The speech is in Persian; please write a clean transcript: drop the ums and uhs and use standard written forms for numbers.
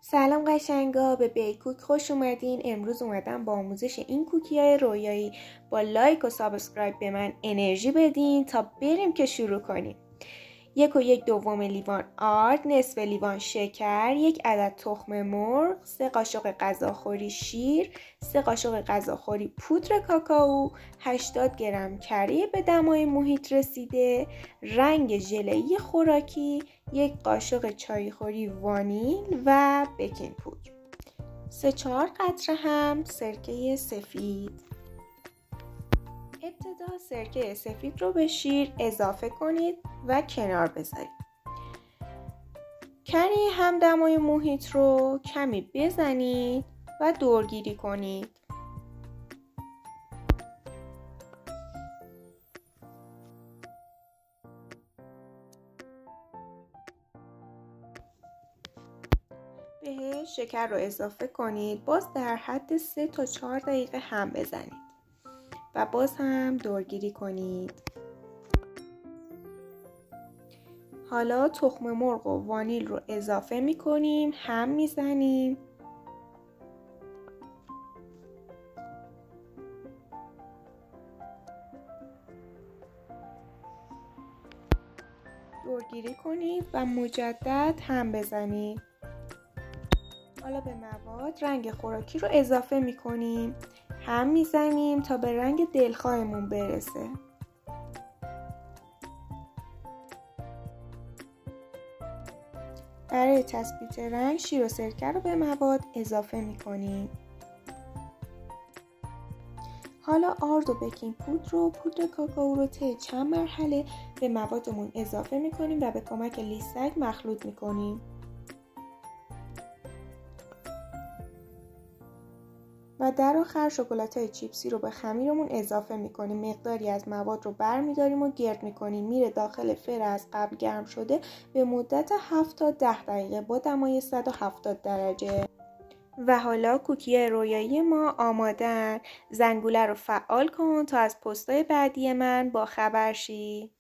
سلام قشنگا، به بیکوک خوش اومدین. امروز اومدم با آموزش این کوکی های رویایی. با لایک و سابسکرایب به من انرژی بدین تا بریم که شروع کنیم. 1 و 1/2 لیوان آرد، نصف لیوان شکر، 1 عدد تخم مرغ، 3 قاشق غذاخوری شیر، 3 قاشق غذاخوری پودر کاکائو، 80 گرم کره به دمای محیط رسیده، رنگ ژله‌ای خوراکی، 1 قاشق چایخوری وانیل و بیکینگ پودر، 3-4 قطره هم سرکه سفید. ابتدا سرکه سفید رو به شیر اضافه کنید و کنار بذارید. کره همدمای محیط رو کمی بزنید و دورگیری کنید. بهش شکر رو اضافه کنید. باز در حد 3 تا 4 دقیقه هم بزنید و باز هم دورگیری کنید. حالا تخم مرغ و وانیل رو اضافه می کنیم، هم می زنیم. دورگیری کنید و مجدد هم بزنید. حالا به مواد رنگ خوراکی رو اضافه می کنیم، هم می زنیم تا به رنگ دلخواهمون برسه. برای تثبیت رنگ شیر و سرکه رو به مواد اضافه می کنیم. حالا آرد و بیکینگ پودر و پودر کاکائو رو طی چند مرحله به موادمون اضافه می کنیم و به کمک لیستک مخلوط می کنیم. و در آخر شکلات‌های چیپسی رو به خمیرمون اضافه می‌کنیم. مقداری از مواد رو برمی‌داریم و گرد می‌کنیم. میره داخل فر از قبل گرم شده به مدت 7 تا 10 دقیقه با دمای 170 درجه. و حالا کوکی رویایی ما آماده‌اند. زنگوله رو فعال کن تا از پست‌های بعدی من با خبر شی.